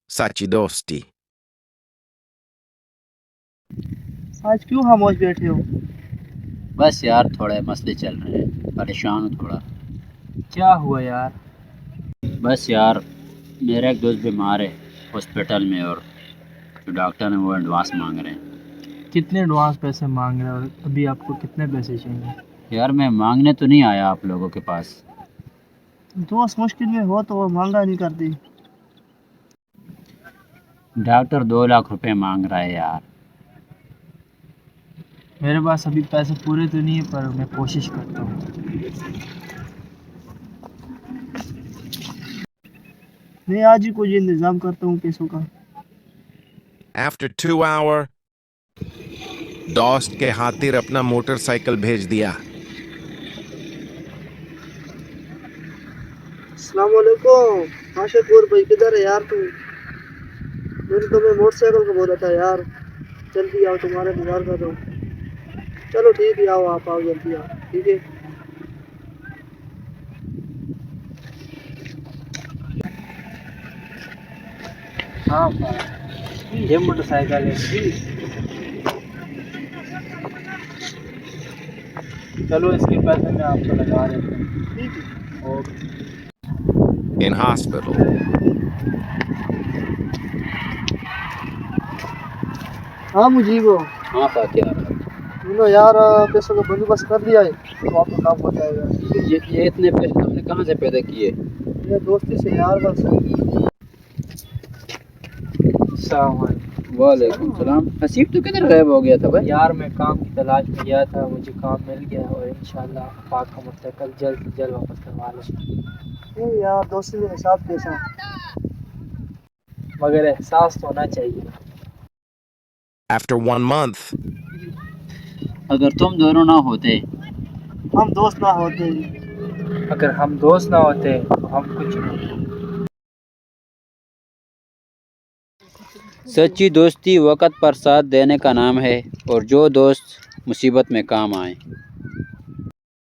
सच्ची दोस्ती। आज क्यों खामोश बैठे हो? बस यार थोड़े मसले चल रहे हैं, परेशान हूँ थोड़ा। क्या हुआ यार? बस यार मेरा एक दोस्त बीमार है हॉस्पिटल में, और जो डॉक्टर हैं वो एडवांस मांग रहे हैं। कितने एडवांस पैसे मांग रहे हो और अभी आपको कितने पैसे चाहिए? यार मैं मांगने तो नहीं आया आप लोगों के पास। दोस्त मुश्किल में हो तो वो मांगा नहीं करती। डॉक्टर 2 लाख रुपए मांग रहा है यार। मेरे पास अभी पैसे पूरे तो नहीं है पर मैं कोशिश करता हूँ। मैं आज ही कोई इंतजाम करता हूँ पैसों का। After 2 hours, दोस्त के खातिर अपना मोटरसाइकिल भेज दिया। अस्सलाम वालेकुम। आशिकपुर भाई किधर है यार तू? मैंने तुम्हें मोटरसाइकिल का बोला था यार। जल्दी आओ, तुम्हारा इंतजार कर रहा हूँ। चलो ठीक है, आओ आप आओ, जल्दी आओ, ठीक है। हाँ ये मोटरसाइकिल है। चलो इसके पैसे मैं आपको लगा देता हूँ, ठीक है? ओके। In hospital, हाँ मुजीबो, हाँ पाके यार, सुनो यार, पैसों का बंदोबस्त कर दिया है तो आपका काम हो जाएगा। ये इतने पैसे तुमने कहाँ से पैदा किए? मेरे दोस्ती से यार, बस। वालेकुम सलाम। हसीब तो किधर गायब हो गया था भाई? यार मैं काम की तलाश में गया था, मुझे काम मिल गया और इंशाल्लाह पाक का मोटरसाइकिल जल्द से जल्द वापस करवा लूँ। यार दोस्ती मेरे साथ कैसा, मगर एहसास तो होना चाहिए। after 1 month, अगर तुम दोनों ना होते, हम दोस्त ना होते, अगर हम दोस्त ना होते तो हम कुछ नहीं। सच्ची दोस्ती वक़्त पर साथ देने का नाम है, और जो दोस्त मुसीबत में काम आए।